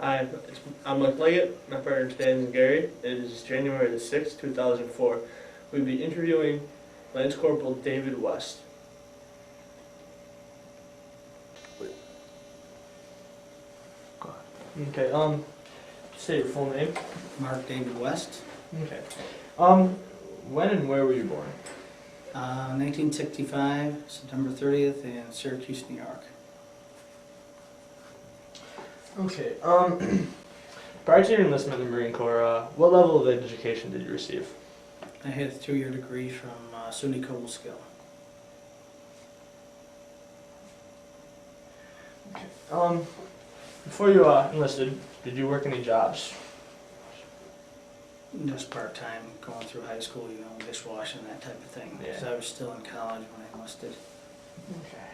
Hi, I'm with Leggett. My partner today is Gary. It is January the 6th, 2004. We'll be interviewing Lance Corporal David West. Okay, say your full name. Mark David West. Okay. When and where were you born? 1965, September 30th in Syracuse, New York. Okay, prior to your enlistment in the Marine Corps, what level of education did you receive? I had a 2-year degree from SUNY Cobleskill. Okay. Before you enlisted, did you work any jobs? Just part-time, going through high school, you know, dishwashing, that type of thing. Yeah. Because I was still in college when I enlisted. Okay.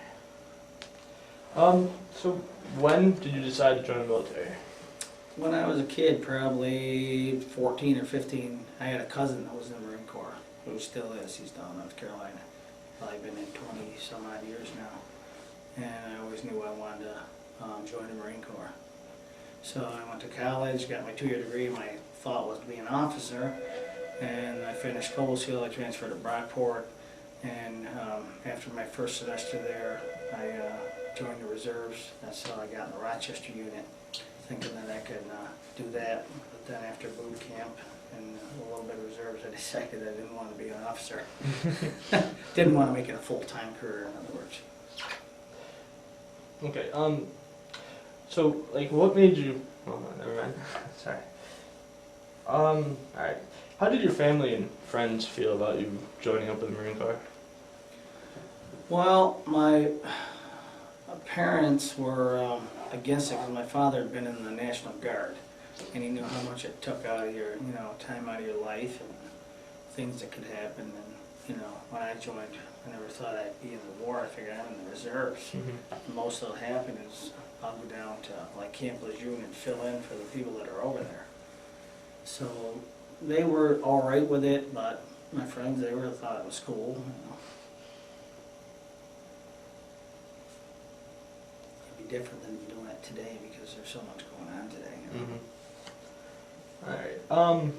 So when did you decide to join the military? When I was a kid, probably 14 or 15, I had a cousin that was in the Marine Corps, who still is. He's down in North Carolina. Probably been in 20 some odd years now. And I always knew I wanted to join the Marine Corps. So I went to college, got my 2-year degree. My thought was to be an officer, and I finished Cobleskill. I transferred to Brockport, and after my first semester there, I joined the reserves. That's how I got in the Rochester unit, thinking that I could do that. But then after boot camp and a little bit of reserves, I decided I didn't want to be an officer. Didn't want to make it a full-time career, in other words. Okay. So like, what made you? Oh, never mind. Sorry. Alright. How did your family and friends feel about you joining up with the Marine Corps? Well, my parents were against it because my father had been in the National Guard, and he knew how much it took out of your, you know, time out of your life and things that could happen. And you know, when I joined, I never thought I'd be in the war. I figured I'm in the reserves. Mm-hmm. Most that'll happen is I'll go down to like Camp Lejeune and fill in for the people that are over there. So they were all right with it, but my friends, they really thought it was cool. You know. It'd be different than doing it today because there's so much going on today. You know? Mm-hmm. Alright.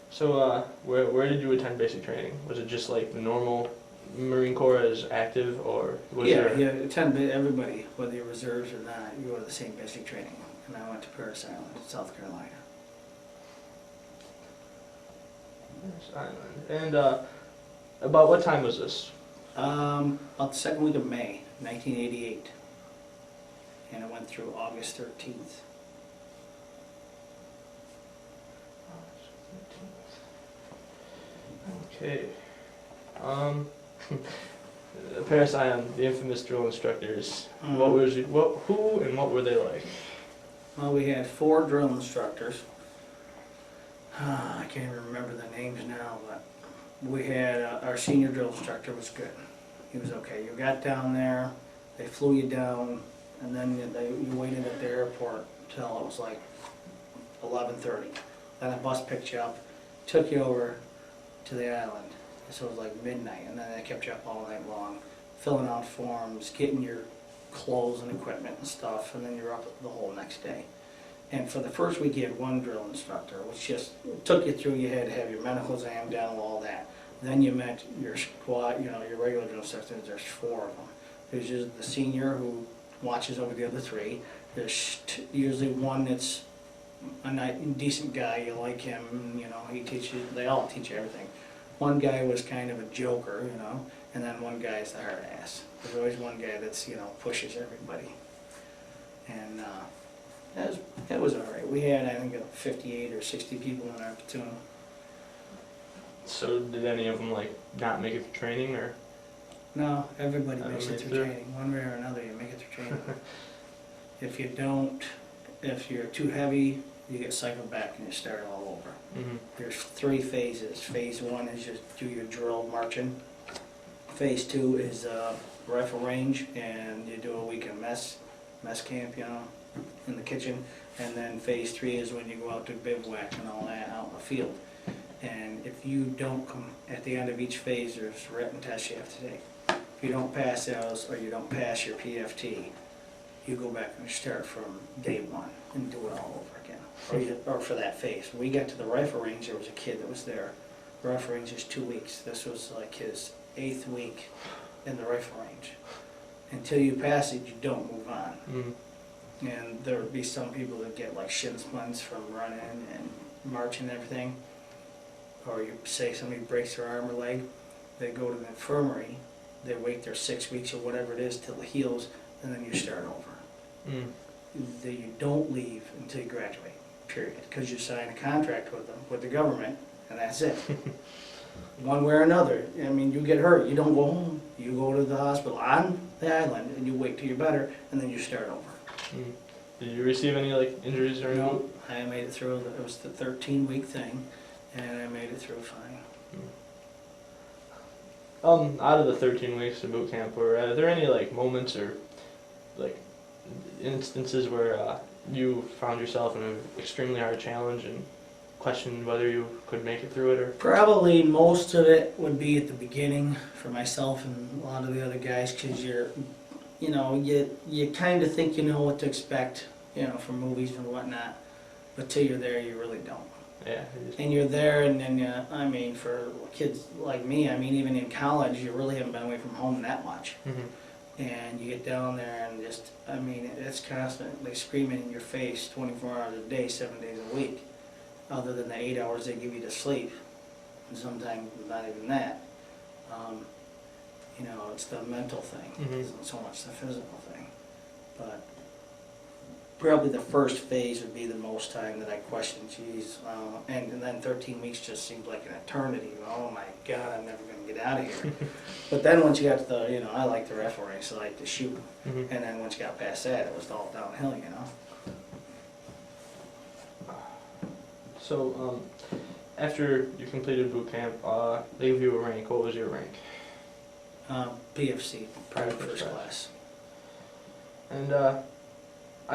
So where did you attend basic training? Was it just like the normal Marine Corps as active, or was there? Yeah, everybody, whether you're reserves or not, you go to the same basic training. And I went to Paris Island, South Carolina. Island. And about what time was this? About the second week of May, 1988. And it went through August 13th. Okay. Paris Island, the infamous drill instructors. Who and what were they like? Well, we had 4 drill instructors. I can't even remember the names now, but we had our senior drill instructor was good. He was okay. You got down there, they flew you down, and then you waited at the airport till it was like 11:30. Then a bus picked you up, took you over to the island. So it was like midnight, and then they kept you up all night long, filling out forms, getting your clothes and equipment and stuff, and then you're up the whole next day. And for the first week, you had 1 drill instructor, which just took you through. You had to have your medical exam done, all that. Then you met your squad, you know, your regular drill instructors. There's 4 of them. There's just the senior who watches over the other 3. There's usually one that's a decent guy. You like him, you know. He teaches. They all teach you everything. One guy was kind of a joker, you know, and then one guy's the hard ass. There's always one guy that's, you know, pushes everybody. And that was all right. We had, I think, 58 or 60 people in our platoon. So did any of them like not make it through training, or? No, everybody makes it through training. One way or another, you make it through training. If you don't, if you're too heavy, you get cycled back and you start all over. Mm-hmm. There's 3 phases. Phase 1 is just do your drill marching. Phase 2 is rifle range, and you do a week of mess camp, you know, in the kitchen. And then phase 3 is when you go out to bivouac and all that out in the field. And if you don't come, at the end of each phase, there's written tests you have to take. If you don't pass those, or you don't pass your PFT, you go back and start from day 1. and do it all over again. Or for that phase. When we got to the rifle range, there was a kid that was there. The rifle range is 2 weeks. This was like his 8th week in the rifle range. Until you pass it, you don't move on. And there would be some people that get like shin splints from running and marching and everything. Or you say somebody breaks their arm or leg, they go to the infirmary, they wait their 6 weeks or whatever it is till it heals, and then you start over. You don't leave until you graduate, period. Because you sign a contract with them, with the government, and that's it. One way or another. I mean, you get hurt, you don't go home. You go to the hospital on the island, and you wait till you're better, and then you start over. Did you receive any like injuries during the boot? No, I made it through. It was the 13-week thing, and I made it through fine. Out of the 13 weeks of boot camp, are there any like moments or like instances where you found yourself in an extremely hard challenge and questioned whether you could make it through it? Or Probably most of it would be at the beginning for myself and a lot of the other guys, because you kind of think you know what to expect, from movies and whatnot, but till you're there, you really don't. Yeah. And you're there, and then, for kids like me, even in college, you really haven't been away from home that much. And you get down there and just, it's constantly screaming in your face 24 hours a day, 7 days a week, other than the 8 hours they give you to sleep. And sometimes not even that. It's the mental thing. It isn't so much the physical thing. But probably the first phase would be the most time that I questioned, geez, and then 13 weeks just seemed like an eternity. Oh my God, I'm never going to get out of here. But then once you got to the, I like the rifle range, so I like to shoot. And then once you got past that, it was all downhill, So, after you completed boot camp, they gave you a rank. What was your rank? PFC, private first class. And I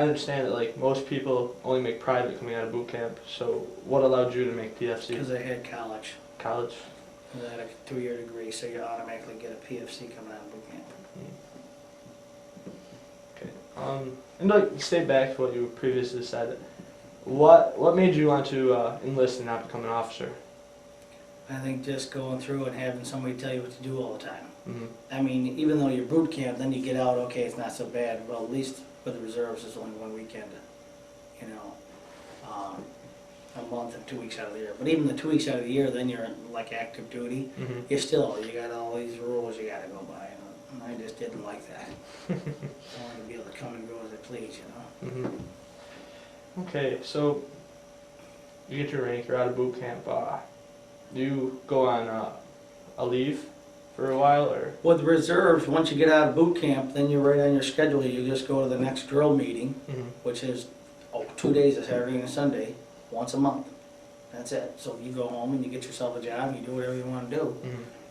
understand that like most people only make private coming out of boot camp. So what allowed you to make PFC? Because I had college. College? Because I had a 2-year degree, so you automatically get a PFC coming out of boot camp. Okay. And like stay back to what you previously said. What made you want to enlist and not become an officer? I think just going through and having somebody tell you what to do all the time. Mm-hmm. Even though you're boot camp, then you get out, okay, it's not so bad. Well, at least for the reserves, it's only 1 weekend, a month and 2 weeks out of the year. But even the 2 weeks out of the year, then you're in like active duty. You got all these rules you got to go by, and I just didn't like that. I wanted to be able to come and go as I please, Okay, so you get your rank, you're out of boot camp. Do you go on a leave for a while, or? With reserves, once you get out of boot camp, then you're right on your schedule. You just go to the next drill meeting, which is 2 days, a Saturday and a Sunday, once a month. That's it. So you go home and you get yourself a job, you do whatever you want to do.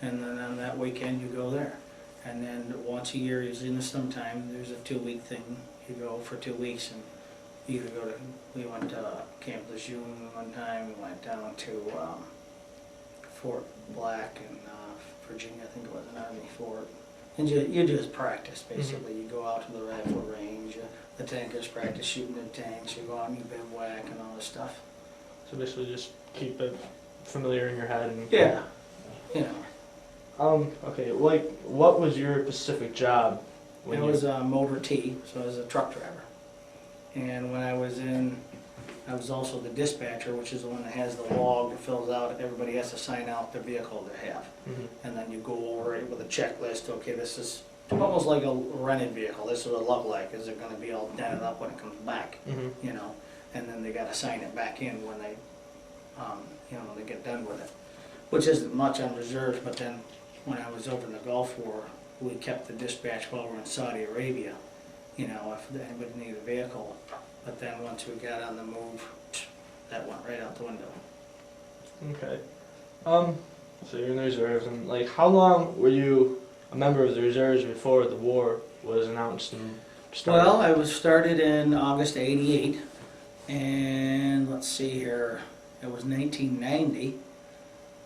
And then on that weekend you go there. And then once a year, usually in the summertime, there's a 2-week thing. You go for 2 weeks and you either go to, we went to Camp Lejeune one time, we went down to Fort Black in Virginia, I think it was an Army fort. And you just practice, basically. You go out to the rifle range, the tankers practice shooting the tanks, you go out and you bivouac and all this stuff. So basically just keep it familiar in your head. And Yeah, Okay, like, what was your specific job? I was a motor T, so I was a truck driver. And when I was also the dispatcher, which is the one that has the log that fills out, everybody has to sign out the vehicle they have. And then you go over it with a checklist, okay, this is almost like a rented vehicle, this is what it look like, is it gonna be all dented up when it comes back, And then they gotta sign it back in when they, when they get done with it. Which isn't much on reserves, but then when I was over in the Gulf War, we kept the dispatch while we were in Saudi Arabia, if anybody needed a vehicle. But then once we got on the move, that went right out the window. Okay. So you're in the reserves, and like, how long were you a member of the reserves before the war was announced and started? Well, I was started in August '88, and let's see here, it was 1990.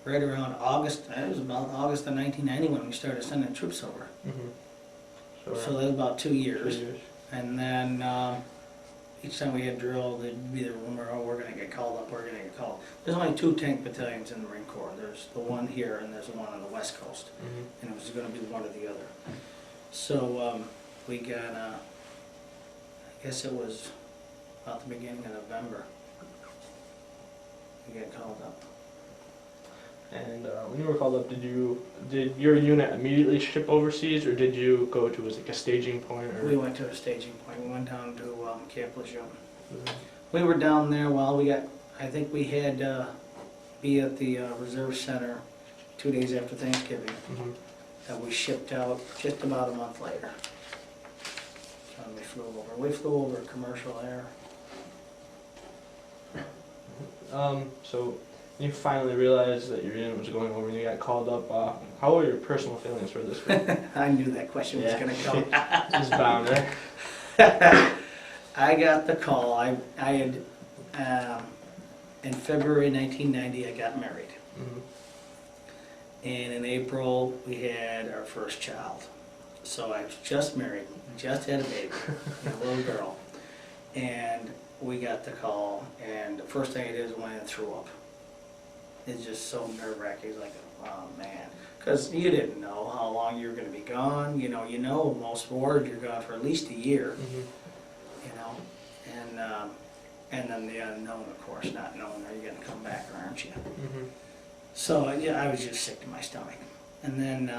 Right around August, it was about August of 1990 when we started sending troops over. So that was about 2 years. 2 years. And then each time we had drill, there'd be the rumor, oh, we're gonna get called up, we're gonna get called. There's only 2 tank battalions in the Marine Corps. There's the one here and there's the one on the West Coast. Mm-hmm. And it was gonna be one or the other. So, we got, I guess it was about the beginning of November. We got called up. And when you were called up, did your unit immediately ship overseas, or did you go to like a staging point? Or? We went to a staging point. We went down to Camp Lejeune. Mm-hmm. We were down there while I think we had be at the Reserve Center 2 days after Thanksgiving. Mm-hmm. That we shipped out just about a month later. And we flew over. We flew over commercial air. So you finally realized that your unit was going over and you got called up. How were your personal feelings for this? I knew that question was going to come. It's bound, right? I got the call. I had, in February 1990, I got married. Mm-hmm. And in April, we had our first child. So I was just married, just had a baby, a little girl. And we got the call, and the first thing I did is went and threw up. It's just so nerve-wracking. It's like, oh man. Because you didn't know how long you were going to be gone. You know most wars you're gone for at least a year. Mm-hmm. And then the unknown, of course, not knowing are you going to come back or aren't you? Mm-hmm. So yeah, I was just sick to my stomach. And then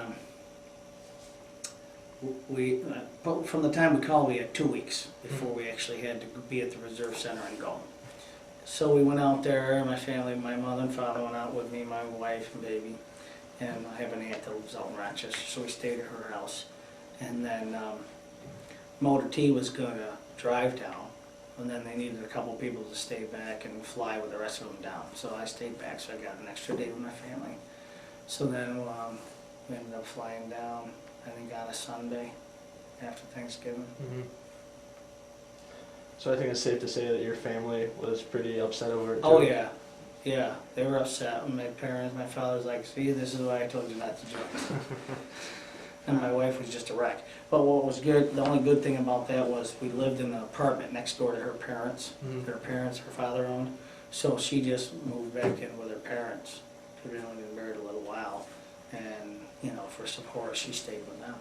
from the time we called, we had 2 weeks before we actually had to be at the Reserve Center and go. So we went out there, my family, my mother and father went out with me, my wife and baby. And I have an aunt that lives out in Rochester, so we stayed at her house. And then Motor T was going to drive down, and then they needed a couple people to stay back and fly with the rest of them down. So I stayed back, so I got an extra day with my family. So then we ended up flying down, I think on a Sunday after Thanksgiving. Mm-hmm. So I think it's safe to say that your family was pretty upset over it too. Oh yeah, yeah, they were upset. My parents, my father was like, see, this is why I told you not to join. And my wife was just a wreck. But what was good, the only good thing about that was we lived in an apartment next door to her parents. Mm-hmm. Her father owned. So she just moved back in with her parents. She'd only been married a little while. And, for support, she stayed with them.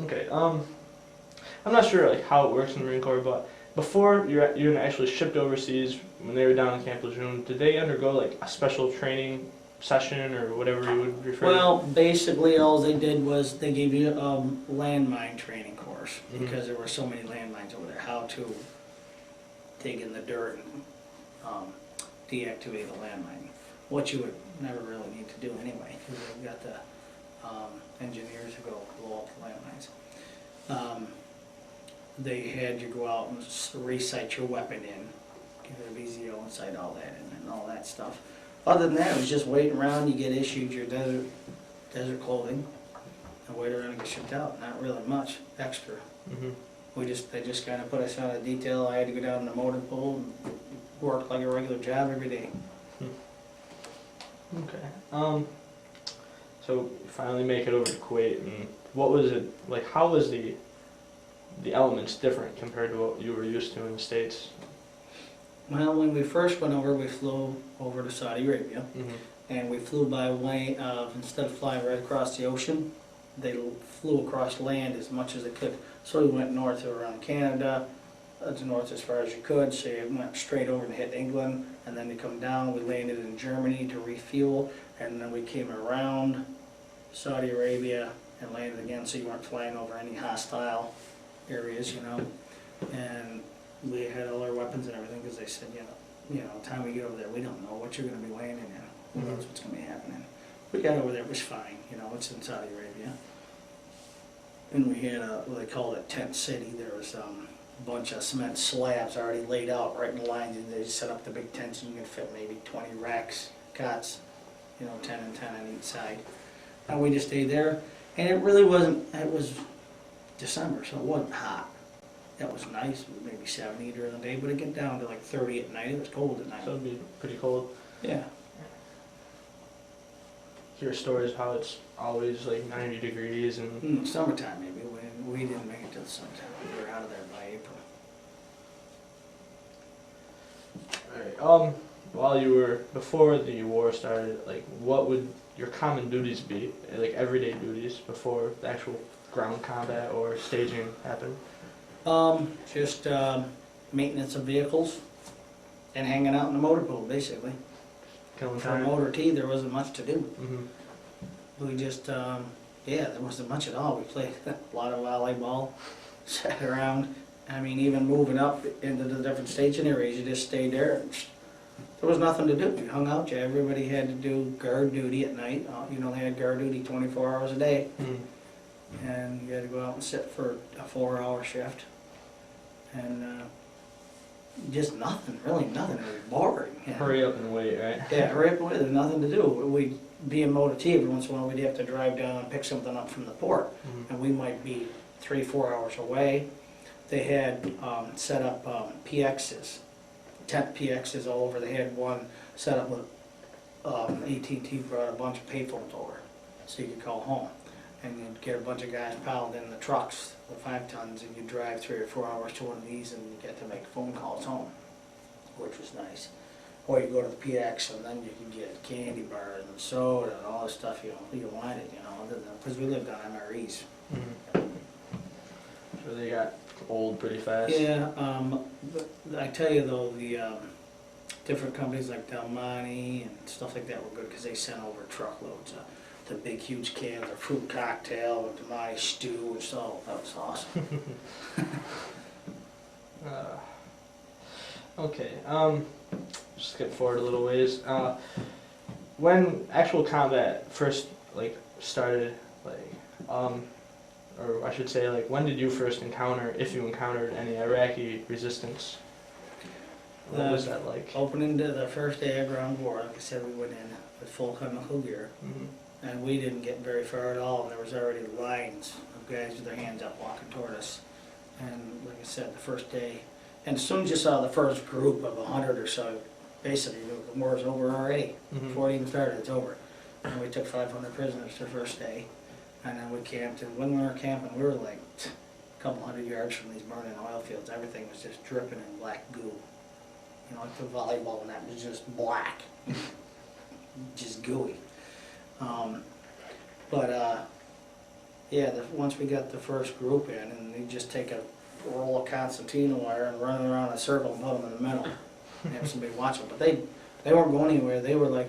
Okay. I'm not sure like how it works in the Marine Corps, but before your unit actually shipped overseas, when they were down in Camp Lejeune, did they undergo like a special training session or whatever you would refer Well, basically all they did was they gave you a landmine training course, because there were so many landmines over there, how to dig in the dirt and deactivate a landmine, what you would never really need to do anyway, because they've got the engineers who go blow up the landmines. They had you go out and recite your weapon in, give a VZO inside all that and all that stuff. Other than that, it was just waiting around. You get issued your desert clothing, and wait around and get shipped out. Not really much extra. Mm-hmm. They just kind of put us on a detail. I had to go down in the motor pool and work like a regular job every day. Okay. So you finally make it over to Kuwait, and what was it like? How was the elements different compared to what you were used to in the States? Well, when we first went over, we flew over to Saudi Arabia, and we flew by way of, instead of flying right across the ocean, they flew across land as much as they could. So we went north around Canada, to north as far as you could, so you went straight over and hit England, and then you come down, we landed in Germany to refuel, and then we came around Saudi Arabia and landed again, so you weren't flying over any hostile areas, and we had all our weapons and everything, because they said, the time we get over there, we don't know what you're going to be landing in. Who knows what's going to be happening. We got over there, it was fine. It's in Saudi Arabia. And we had what they called a tent city. There was a bunch of cement slabs already laid out right in line. And they set up the big tents, and you can fit maybe 20 racks, cots, 10 and 10 on each side. And we just stayed there. And it really wasn't, it was December, so it wasn't hot. That was nice, maybe 70 during the day, but it got down to like 30 at night. It was cold at night. So it'd be pretty cold. Yeah. Hear stories how it's always like 90 degrees and Summertime maybe. We didn't make it to the summertime. We were out of there by April. Alright, while you were, before the war started, like, what would your common duties be? Like, everyday duties before the actual ground combat or staging happened? Just maintenance of vehicles and hanging out in the motorpool, basically. Killing For time? motor T, there wasn't much to do. Mm-hmm. We just, yeah, there wasn't much at all. We played a lot of volleyball, sat around. I mean, even moving up into the different staging areas, you just stayed there. There was nothing to do. You hung out. Everybody had to do guard duty at night. You know, they had guard duty 24 hours a day. Mm-hmm. And you had to go out and sit for a 4-hour shift. And just nothing, really nothing. It was boring. Yeah. Hurry up and wait, right? Yeah, hurry up and wait. There's nothing to do. We'd be in Motor T every once in a while. We'd have to drive down and pick something up from the port. Mm-hmm. And we might be 3-4 hours away. They had set up PXs, tent PXs all over. They had one set up with AT&T brought a bunch of payphones over, so you could call home. And you'd get a bunch of guys piled in the trucks, the 5 tons, and you'd drive 3 or 4 hours to one of these and you get to make phone calls home, which was nice. Or you go to the PX and then you could get candy bars and soda and all the stuff you wanted, you know, because we lived on MREs. Mm-hmm. So they got old pretty fast. Yeah, I tell you though, the different companies like Del Monte and stuff like that were good because they sent over truckloads of the big huge cans of fruit cocktail with Del Monte stew and stuff. That was awesome. Okay, just skip forward a little ways. When actual combat first started, or I should say, when did you first encounter, if you encountered any Iraqi resistance? What was that like? Opening to the first day of ground war, like I said, we went in with full chemical gear, and we didn't get very far at all, and there was already lines of guys with their hands up walking toward us. And like I said, the first day, and as soon as you saw the first group of 100 or so, basically the war's over already. Before it even started, it's over. And we took 500 prisoners the first day, and then we camped. And when we were camping, we were like a couple hundred yards from these burning oil fields. Everything was just dripping in black goo. You know, like the volleyball and that was just black, just gooey. Yeah, once we got the first group in, and you just take a roll of concertina wire and run around a circle and put them in the middle and have somebody watch them. But they weren't going anywhere. They were like,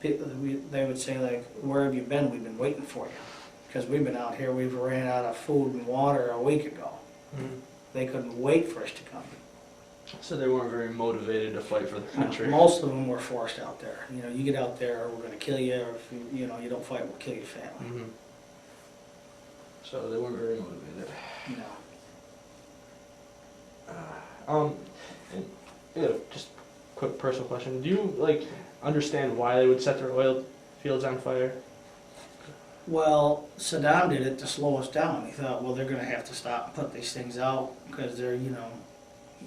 they would say like, where have you been? We've been waiting for you. Because we've been out here, we've ran out of food and water a week ago. They couldn't wait for us to come. So they weren't very motivated to fight for the country. Most of them were forced out there. You know, you get out there, we're going to kill you, or if you don't fight, we'll kill your family. So they weren't very motivated. No. And, just quick personal question. Do you understand why they would set their oil fields on fire? Well, Saddam did it to slow us down. He thought, well, they're going to have to stop and put these things out because they're,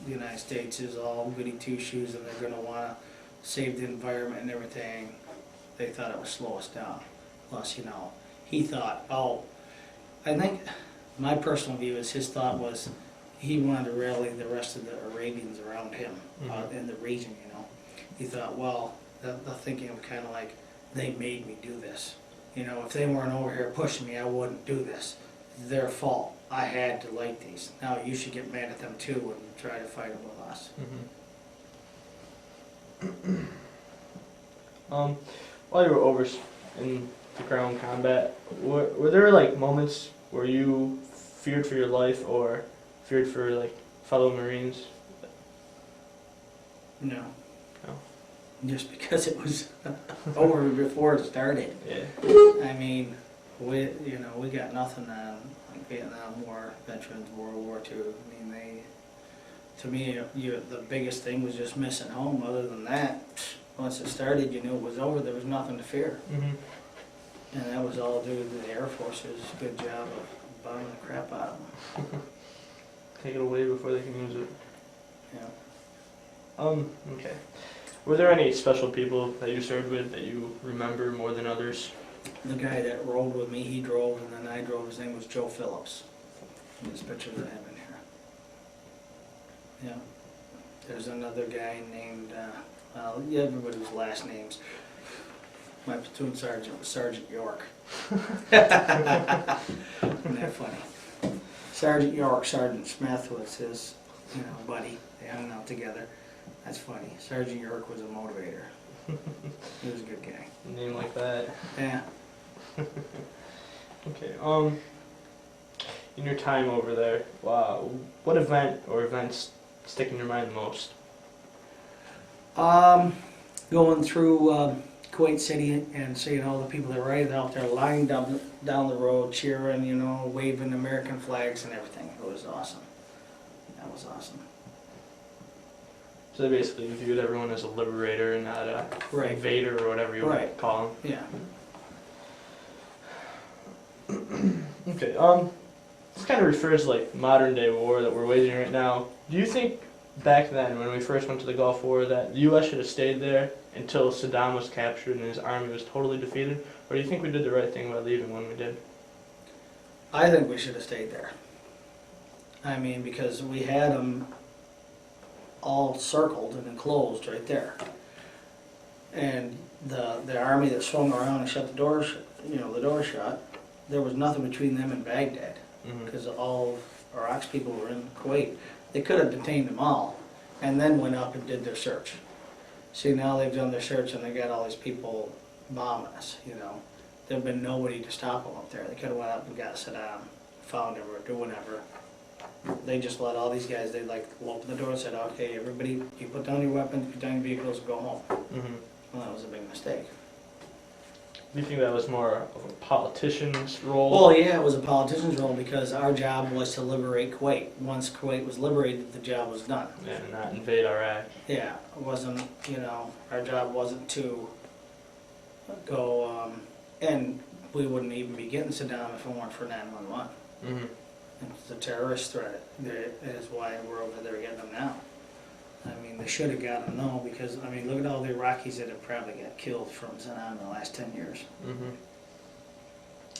the United States is all goody two-shoes and they're going to want to save the environment and everything. They thought it would slow us down. Plus, he thought, I think my personal view is his thought was he wanted to rally the rest of the Arabians around him in the region, He thought, well, the thinking of kind of like, they made me do this. If they weren't over here pushing me, I wouldn't do this. It's their fault. I had to light these. Now you should get mad at them too and try to fight them with us. While you were over in the ground combat, were there moments where you feared for your life or feared for fellow Marines? No. No. Just because it was over before it started. Yeah. I mean, we got nothing on Vietnam War, veterans, World War II. I mean, to me, the biggest thing was just missing home. Other than that, once it started, you knew it was over. There was nothing to fear. And that was all due to the Air Force's good job of bombing the crap out of them. Take it away before they can use it. Yeah. Okay. Were there any special people that you served with that you remember more than others? The guy that rode with me, he drove, and then I drove. His name was Joe Phillips. There's pictures of him in here. Yeah. There's another guy named, yeah, everybody's last names. My platoon sergeant was Sergeant York. Isn't that funny? Sergeant York, Sergeant Smith was his, buddy. They hung out together. That's funny. Sergeant York was a motivator. He was a good guy. A name like that. Yeah. Okay. In your time over there, wow, what event or events stick in your mind the most? Going through Kuwait City and seeing all the people that were right out there lying down the road, cheering, waving American flags and everything. It was awesome. That was awesome. So they basically viewed everyone as a liberator and not a invader or whatever you would call them. Yeah. Okay. This kind of refers to like modern day war that we're waging right now. Do you think back then, when we first went to the Gulf War, that the U.S. should have stayed there until Saddam was captured and his army was totally defeated? Or do you think we did the right thing by leaving when we did? I think we should have stayed there. I mean, because we had them all circled and enclosed right there. And the army that swung around and shut the doors, the door shut, there was nothing between them and Baghdad. Because all of Iraq's people were in Kuwait. They could have detained them all and then went up and did their search. See, now they've done their search and they got all these people bombing us, There've been nobody to stop them up there. They could have went up and got Saddam, found him, or do whatever. They just let all these guys, they opened the door and said, okay, everybody, you put down your weapons, put down your vehicles, and go home. Well, that was a big mistake. Do you think that was more of a politician's role? Well, yeah, it was a politician's role because our job was to liberate Kuwait. Once Kuwait was liberated, the job was done. Yeah, not invade Iraq. Yeah, it wasn't, our job wasn't to go, and we wouldn't even be getting Saddam if it weren't for 911. It's the terrorist threat that is why we're over there getting them now. I mean, they should have got them now because, look at all the Iraqis that have probably got killed from Saddam in the last 10 years.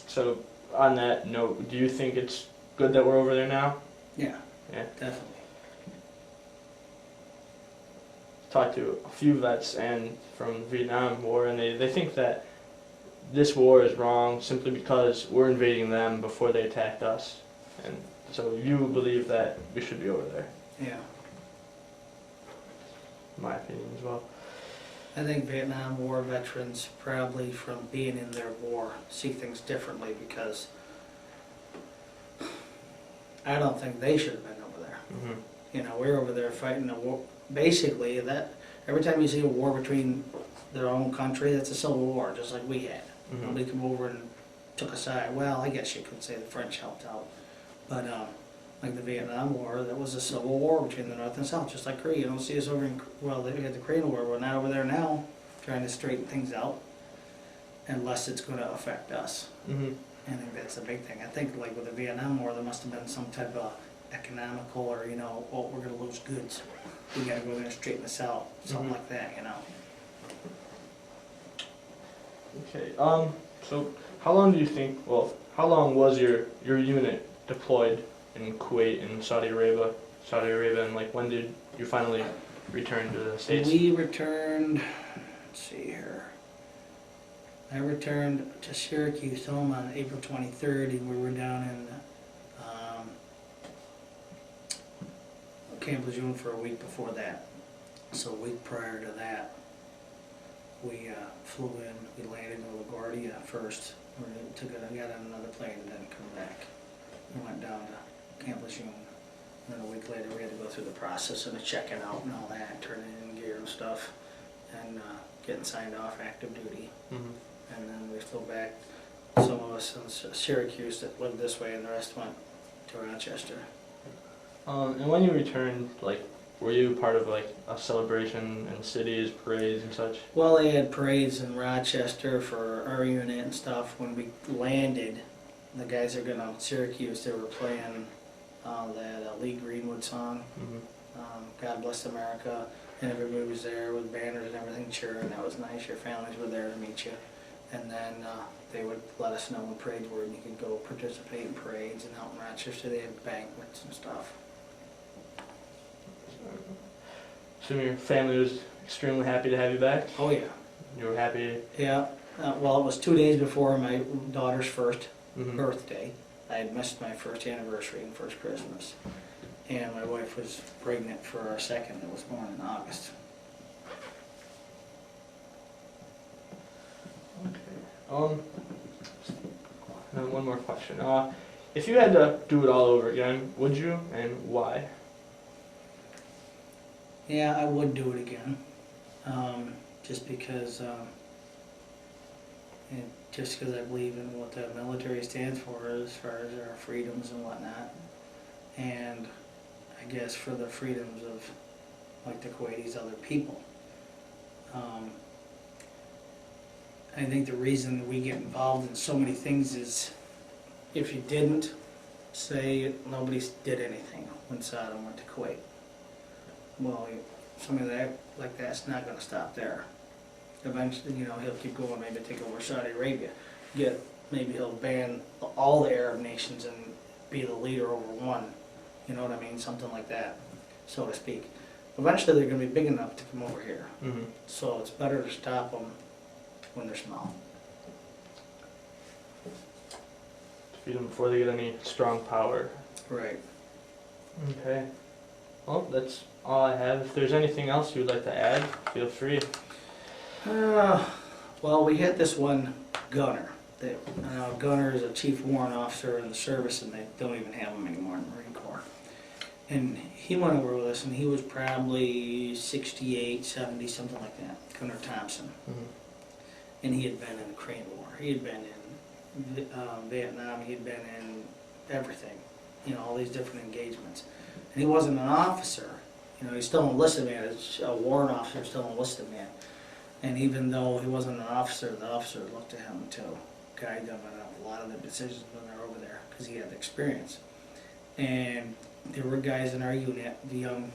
So, on that note, do you think it's good that we're over there now? Yeah, yeah, definitely. Talked to a few vets and from the Vietnam War, and they think that this war is wrong simply because we're invading them before they attacked us. And so you believe that we should be over there? Yeah. In my opinion as well. I think Vietnam War veterans probably from being in their war see things differently because I don't think they should have been over there. We're over there fighting a war. Basically, that every time you see a war between their own country, that's a civil war, just like we had. Nobody came over and took a side. Well, I guess you could say the French helped out. But like the Vietnam War, that was a civil war between the North and South, just like Korea. You don't see us over in, they had the Korean War, we're not over there now trying to straighten things out unless it's going to affect us. I think that's a big thing. I think like with the Vietnam War, there must have been some type of economical or, oh, we're going to lose goods. We got to go there and straighten this out. Something like that, Okay, so how long do you think, how long was your unit deployed in Kuwait and Saudi Arabia, and like when did you finally return to the States? We returned, let's see here, I returned to Syracuse home on April 23rd, and we were down in Camp Lejeune for a week before that. So a week prior to that, we flew in, we landed in LaGuardia first, we got on another plane and then come back. We went down to Camp Lejeune, and then a week later we had to go through the process of the checking out and all that, turning in gear and stuff, and getting signed off active duty. And then we flew back, some of us in Syracuse that lived this way, and the rest went to Rochester. And when you returned, like, were you part of like a celebration in cities, parades and such? Well, they had parades in Rochester for our unit and stuff. When we landed, the guys that were going to Syracuse, they were playing that Lee Greenwood song, God Bless America, and everybody was there with banners and everything cheering. That was nice. Your families were there to meet you. And then they would let us know when parades were, and you could go participate in parades, and out in Rochester they had banquets and stuff. So your family was extremely happy to have you back? Oh yeah. You were happy? Yeah, well, it was 2 days before my daughter's first Mm-hmm. birthday. I had missed my first anniversary and first Christmas. And my wife was pregnant for our second that was born in August. Okay. Now one more question. If you had to do it all over again, would you, and why? Yeah, I would do it again. Just because I believe in what the military stands for as far as our freedoms and whatnot. And I guess for the freedoms of, like, the Kuwaitis, other people. I think the reason we get involved in so many things is if you didn't, say nobody did anything when Saddam went to Kuwait. Well, somebody like that's not going to stop there. Eventually, you know, he'll keep going, maybe take over Saudi Arabia. Maybe he'll ban all the Arab nations and be the leader over one. You know what I mean? Something like that, so to speak. Eventually they're going to be big enough to come over here. Mm-hmm. So it's better to stop them when they're small. Defeat them before they get any strong power. Right. Okay. Well, that's all I have. If there's anything else you'd like to add, feel free. Well, we had this one gunner. Gunner is a chief warrant officer in the service, and they don't even have him anymore in the Marine Corps. And he went over with us, and he was probably 68, 70, something like that, Gunner Thompson. Mm-hmm. And he had been in the Korean War. He had been in Vietnam. He had been in everything, you know, all these different engagements. And he wasn't an officer. You know, he's still an enlisted man. It's a warrant officer, still an enlisted man. And even though he wasn't an officer, the officer looked to him to guide them in a lot of the decisions when they're over there, because he had the experience. And there were guys in our unit, the young,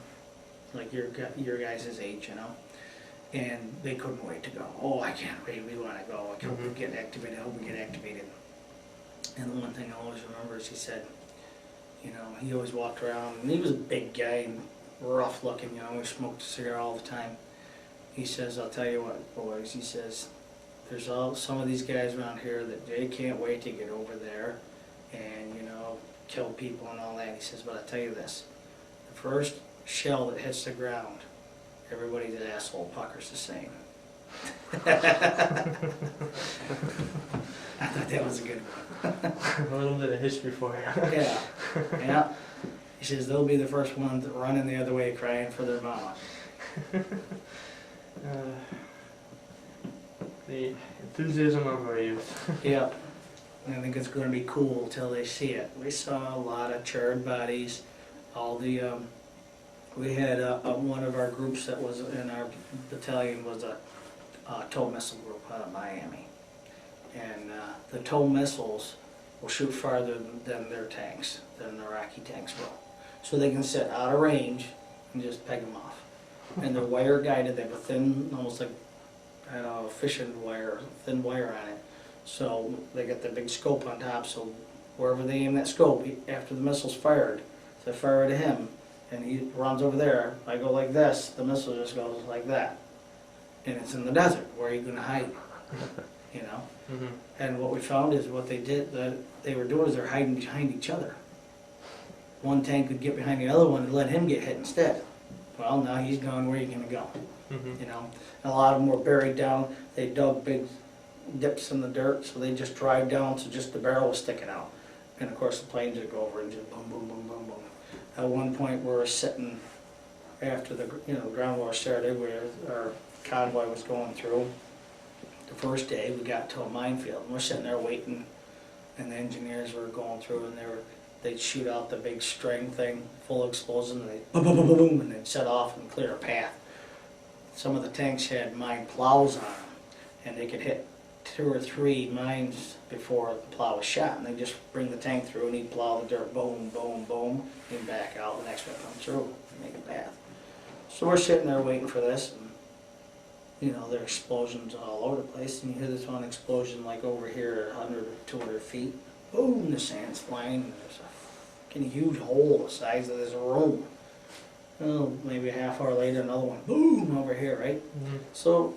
like your guys' age, you know, and they couldn't wait to go. Oh, I can't wait, we want to go. I hope we get activated, I hope we get activated. And the one thing I always remember is he said, you know, he always walked around, and he was a big guy and rough looking, you know, he smoked a cigar all the time. He says, I'll tell you what, boys, he says, there's some of these guys around here that they can't wait to get over there and, you know, kill people and all that. He says, but I'll tell you this, the first shell that hits the ground, everybody's asshole puckers the same. I thought that was a good one. A little bit of history for you. Yeah, yeah. He says, they'll be the first ones running the other way crying for their mama. The enthusiasm of our youth. Yep. I think it's going to be cool till they see it. We saw a lot of charred bodies. All the we had one of our groups that was in our battalion was a tow missile group out of Miami, and the tow missiles will shoot farther than their tanks, than the Iraqi tanks will. So they can sit out of range and just peg them off. And they're wire guided. They have a thin, almost like fishing wire, thin wire on it. So they got the big scope on top, so wherever they aim that scope, after the missile's fired, they fire it at him, and he runs over there. I go like this, the missile just goes like that. And it's in the desert, where are you going to hide? You know? Mm-hmm. And what we found is what they did, they were doing is they're hiding behind each other. One tank could get behind the other one and let him get hit instead. Well, now he's gone, where are you going to go? Mm-hmm. You know? And a lot of them were buried down. They dug big dips in the dirt, so they just dried down, so just the barrel was sticking out. And of course the planes would go over and just boom, boom, boom, boom, boom. At one point we were sitting after the ground war started, where our convoy was going through. The first day we got to a minefield, and we're sitting there waiting, and the engineers were going through, and they'd shoot out the big string thing full of explosives, and they'd boom, boom, boom, boom, boom, and they'd set off and clear a path. Some of the tanks had mine plows on them, and they could hit 2 or 3 mines before the plow was shot, and they just bring the tank through, and he'd plow the dirt, boom, boom, boom, and back out, the next one come through and make a path. So we're sitting there waiting for this, and you know, there are explosions all over the place, and you hear this one explosion like over here, 100 or 200 feet. Boom, the sand's flying, and there's a fucking huge hole the size of this room. Oh, maybe a half hour later, another one, boom, over here, right? Mm-hmm. So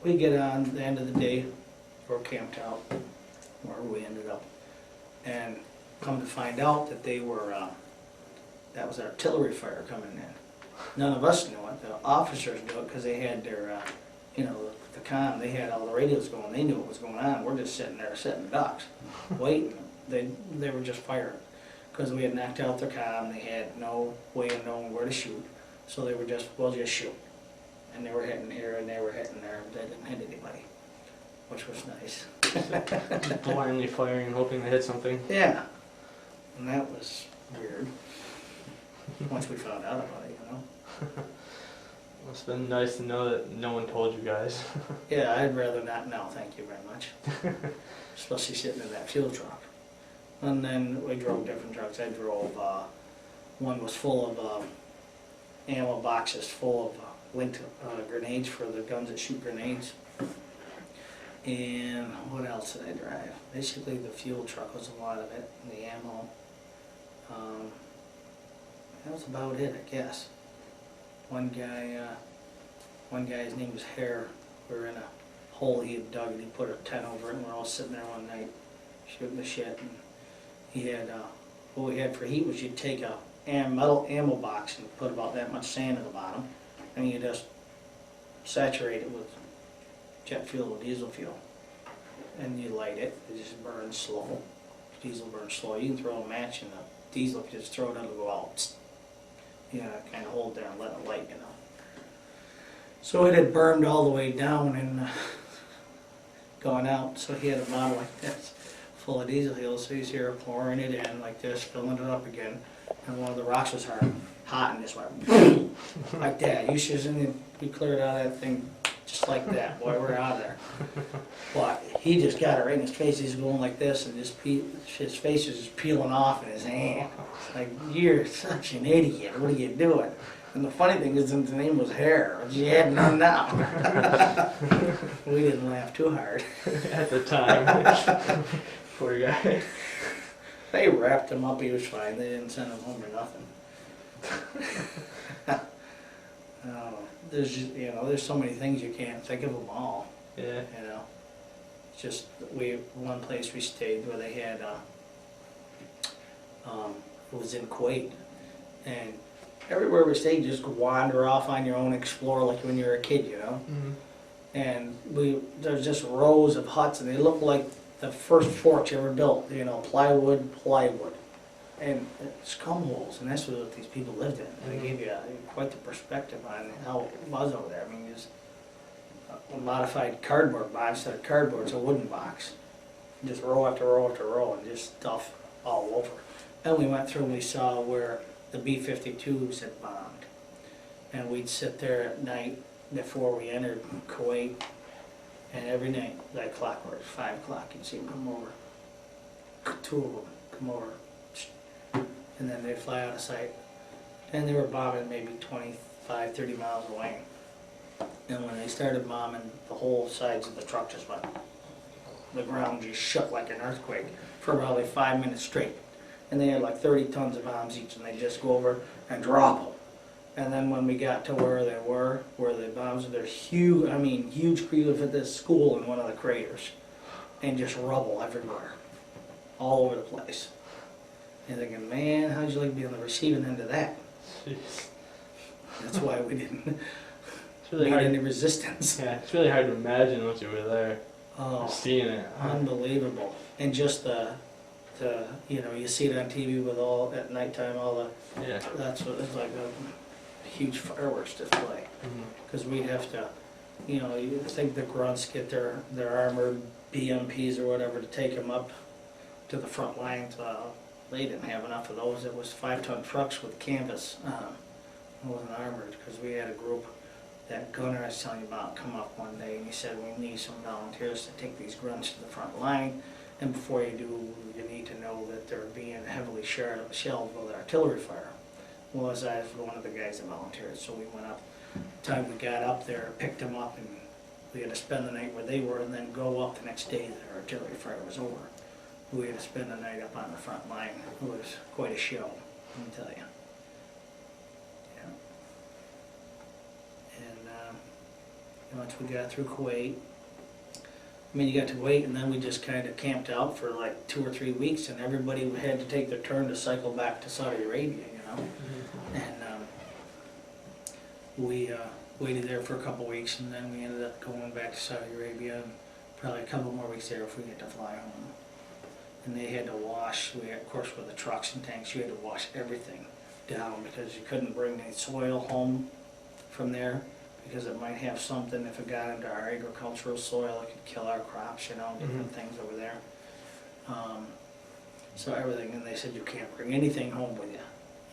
we get on the end of the day, we're camped out, where we ended up, and come to find out that they were, that was artillery fire coming in. None of us knew it. The officers knew it because they had their, you know, the comm. They had all the radios going. They knew what was going on. We're just sitting there, sitting ducks, waiting. They were just firing because we had knocked out their comm. They had no way of knowing where to shoot, so they were just, we'll just shoot. And they were hitting here and they were hitting there. They didn't hit anybody, which was nice. Just blindly firing and hoping to hit something. Yeah, and that was weird. Once we found out about it, you know. It's been nice to know that no one told you guys. Yeah, I'd rather not know, thank you very much. Especially sitting in that fuel truck. And then we drove different trucks. I drove, one was full of ammo boxes full of linked grenades for the guns that shoot grenades. And what else did I drive? Basically the fuel truck was a lot of it, and the ammo. That was about it, I guess. One guy's name was Hare. We were in a hole he had dug and he put a tent over it, and we're all sitting there one night shooting the shit. And he had, what we had for heat was you'd take a metal ammo box and put about that much sand at the bottom, and you just saturate it with jet fuel or diesel fuel. And you light it, it just burns slow. Diesel burns slow. You can throw a match in the diesel, if you just throw it, it'll go out. You know, kind of hold there and let it light, you know. So it had burned all the way down and gone out. So he had a bottle like this, full of diesel fuel. So he's here pouring it in like this, filling it up again. And one of the rocks was hot and just went like that. You should we cleared out that thing just like that. Boy, we're out of there. But he just got it right in his face. He's going like this, and his face is just peeling off in his hand. Like, you're such an idiot. What are you doing? And the funny thing is, his name was Hare. He had none now. We didn't laugh too hard. At the time. Poor guy. They wrapped him up. He was fine. They didn't send him home or nothing. There's just, you know, there's so many things you can't think of them all. Yeah. You know, it's just one place we stayed where they had it was in Kuwait, and everywhere we stayed, you just wander off on your own, explore like when you were a kid, you know. Mm-hmm. And there's just rows of huts, and they look like the first forts you ever built. You know, plywood, and scum holes, and that's what these people lived in. And they gave you quite the perspective on how it was over there. I mean, it's a modified cardboard box instead of cardboard. It's a wooden box, just row after row after row, and just stuff all over. And we went through and we saw where the B-52s had bombed, and we'd sit there at night before we entered Kuwait, and every night, like clockwork, 5 o'clock, you'd see them come over. 2 of them come over. And then they'd fly out of sight. And they were bombing maybe 25, 30 miles away. And when they started bombing, the whole sides of the truck just went, the ground just shook like an earthquake for probably 5 minutes straight. And they had like 30 tons of bombs each, and they'd just go over and drop them. And then when we got to where they were, where the bombs were, there's huge, I mean, huge crews at this school in one of the craters. And just rubble everywhere, all over the place. You're thinking, man, how'd you like to be on the receiving end of that? Jeez. That's why we didn't It's really meet hard. any resistance. Yeah, it's really hard to imagine once you were there, Oh, seeing it. unbelievable. And just the, you know, you see it on TV with all, at nighttime, all the, Yeah. that's what it's like, a huge fireworks display. Mm-hmm. Because we'd have to, you know, you think the grunts get their armored BMPs or whatever to take them up to the front lines. They didn't have enough of those. It was 5-ton trucks with canvas. It wasn't armored, because we had a group, that gunner I was telling you about, come up one day and he said, we need some volunteers to take these grunts to the front line, and before you do, you need to know that they're being heavily shelled with artillery fire. Well, as I was one of the guys that volunteered, so we went up time we got up there, picked them up, and we had to spend the night where they were, and then go up the next day that our artillery fire was over. We had to spend the night up on the front line. It was quite a show, let me tell you. Yeah. And once we got through Kuwait, I mean, you got to Kuwait, and then we just kind of camped out for like 2 or 3 weeks, and everybody had to take their turn to cycle back to Saudi Arabia, you know. And we waited there for a couple weeks, and then we ended up going back to Saudi Arabia, and probably a couple more weeks there if we get to fly home. And they had to wash, of course with the trucks and tanks, you had to wash everything down because you couldn't bring any soil home from there because it might have something, if it got into our agricultural soil, it could kill our crops, you know, different things over there. So everything, and they said you can't bring anything home with you.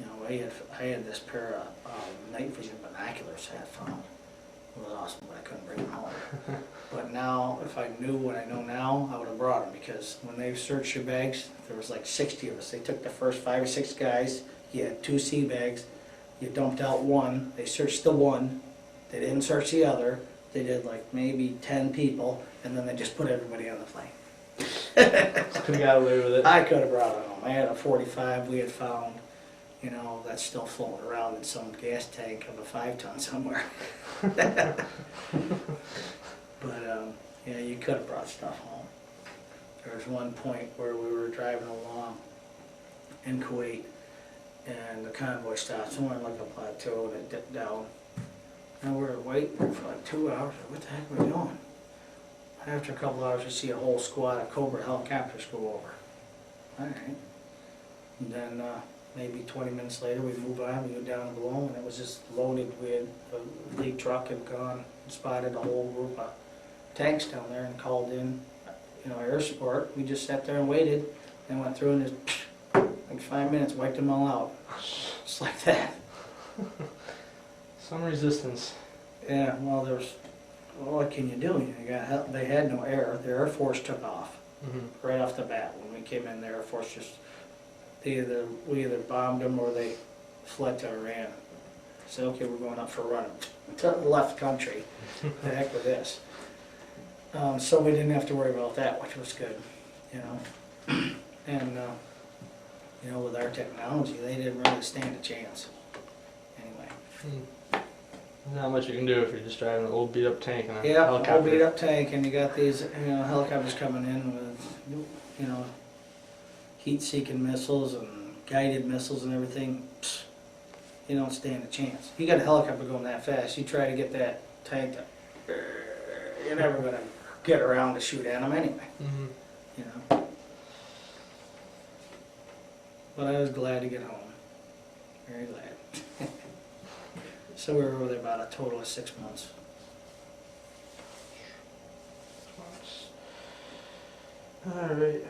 You know, I had this pair of night vision binoculars I had found. It was awesome, but I couldn't bring them home. But now, if I knew what I know now, I would have brought them, because when they searched your bags, there was like 60 of us. They took the first 5 or 6 guys, you had 2 sea bags, you dumped out one, they searched the one, they didn't search the other, they did like maybe 10 people, and then they just put everybody on the plane. Could have got away with it. I could have brought it home. I had a 45 we had found, you know, that's still floating around in some gas tank of a 5-ton somewhere. But yeah, you could have brought stuff home. There was one point where we were driving along in Kuwait, and the convoy stopped somewhere like a plateau, and it dipped down. And we were waiting for like 2 hours. What the heck are we doing? After a couple hours, you see a whole squad of Cobra helicopters go over. All right. And then maybe 20 minutes later, we move on, we go down below, and it was just loaded. We had a lead truck had gone and spotted a whole group of tanks down there and called in, you know, air support. We just sat there and waited, and went through and just, like 5 minutes, wiped them all out. Just like that. Some resistance. Yeah, well, there's, what can you do? They had no air. The Air Force took off right off the bat. When we came in, the Air Force just, we either bombed them or they fled to Iran. Said, okay, we're going up for a run. Left country. The heck with this. So we didn't have to worry about that, which was good, you know. And, you know, with our technology, they didn't really stand a chance. Anyway. Not much you can do if you're just driving an old beat up tank and a Yeah, helicopter. old beat up tank, and you got these, you know, helicopters coming in with, you know, heat-seeking missiles and guided missiles and everything. Psst, you don't stand a chance. You got a helicopter going that fast, you try to get that tank to, you're never gonna get around to shoot at them anyway. You know. But I was glad to get home. Very glad. So we were over there about a total of 6 months. Alright.